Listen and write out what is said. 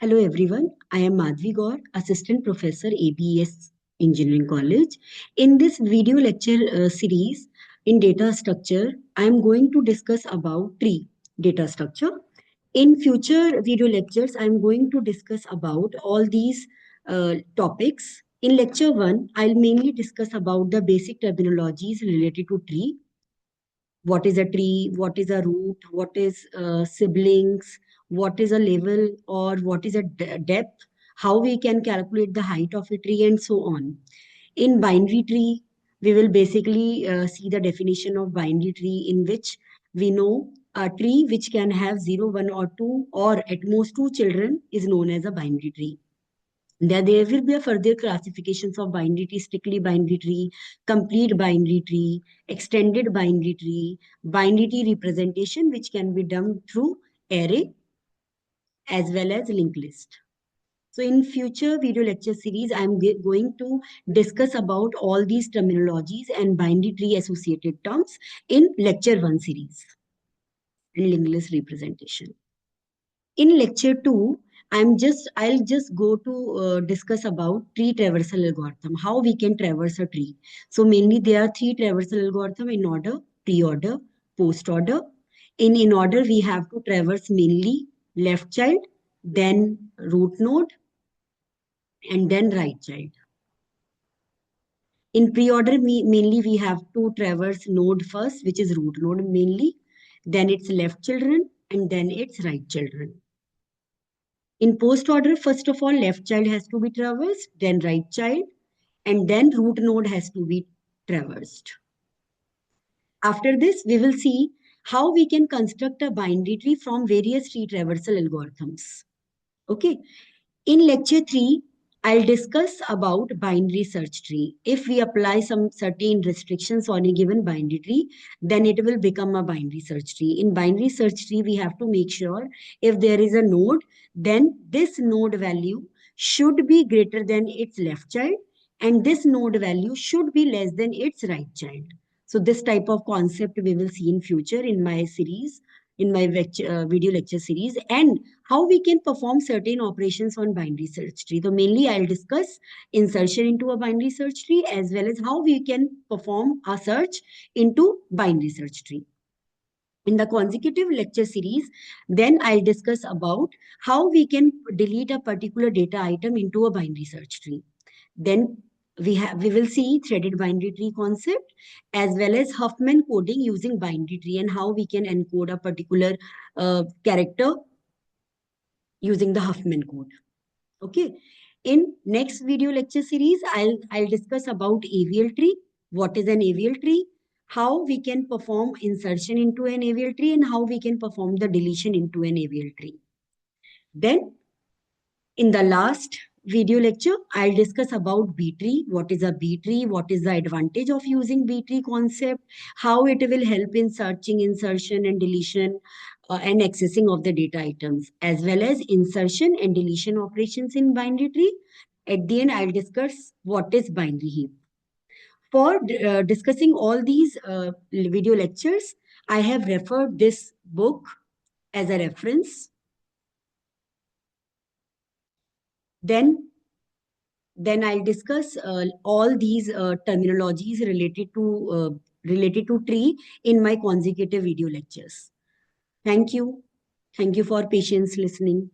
Hello everyone, I am Madhvi Gaur, Assistant Professor ABES Engineering College. In this video lecture series in data structure, I am going to discuss about tree data structure. In future video lectures, I am going to discuss about all these topics. In lecture 1, I'll mainly discuss about the basic terminologies related to tree. What is a tree, what is a root, what is siblings, what is a level or what is a depth, how we can calculate the height of a tree and so on. In binary tree, we will basically see the definition of binary tree, in which we know a tree which can have 0, 1 or 2 or at most 2 children is known as a binary tree. There will be a further classifications of binary tree, strictly binary tree, complete binary tree, extended binary tree, binary tree representation, which can be done through array as well as linked list. So in future video lecture series, I'm going to discuss about all these terminologies and binary tree associated terms in lecture 1 series and linked list representation. In lecture 2, I'll just go to discuss about tree traversal algorithm, how we can traverse a tree. So mainly there are 3 traversal algorithm in order: pre-order, post-order. In order, we have to traverse mainly left child, then root node, and then right child. In pre-order, mainly we have to traverse node first, which is root node mainly, then its left children, and then its right children. In post order, first of all, left child has to be traversed, then right child, and then root node has to be traversed. After this, we will see how we can construct a binary tree from various tree traversal algorithms. Okay. In lecture 3, I'll discuss about binary search tree. If we apply some certain restrictions on a given binary tree, then it will become a binary search tree. In binary search tree, we have to make sure if there is a node, then this node value should be greater than its left child, and this node value should be less than its right child. So this type of concept we will see in future in my series, in my video lecture series, and how we can perform certain operations on binary search tree. So mainly I'll discuss insertion into a binary search tree as well as how we can perform a search into binary search tree. In the consecutive lecture series, then I'll discuss about how we can delete a particular data item into a binary search tree. Then we will see threaded binary tree concept as well as Huffman coding using binary tree, and how we can encode a particular character using the Huffman code. Okay. In next video lecture series, I'll discuss about AVL tree. What is an AVL tree? How we can perform insertion into an AVL tree, and how we can perform the deletion into an AVL tree. Then in the last video lecture, I'll discuss about B tree. What is a B tree? What is the advantage of using B tree concept? How it will help in searching, insertion and deletion and accessing of the data items, as well as insertion and deletion operations in binary tree. At the end, I'll discuss what is binary heap. For discussing all these video lectures, I have referred this book as a reference. Then I'll discuss all these terminologies related to tree in my consecutive video lectures. Thank you. Thank you for patience listening.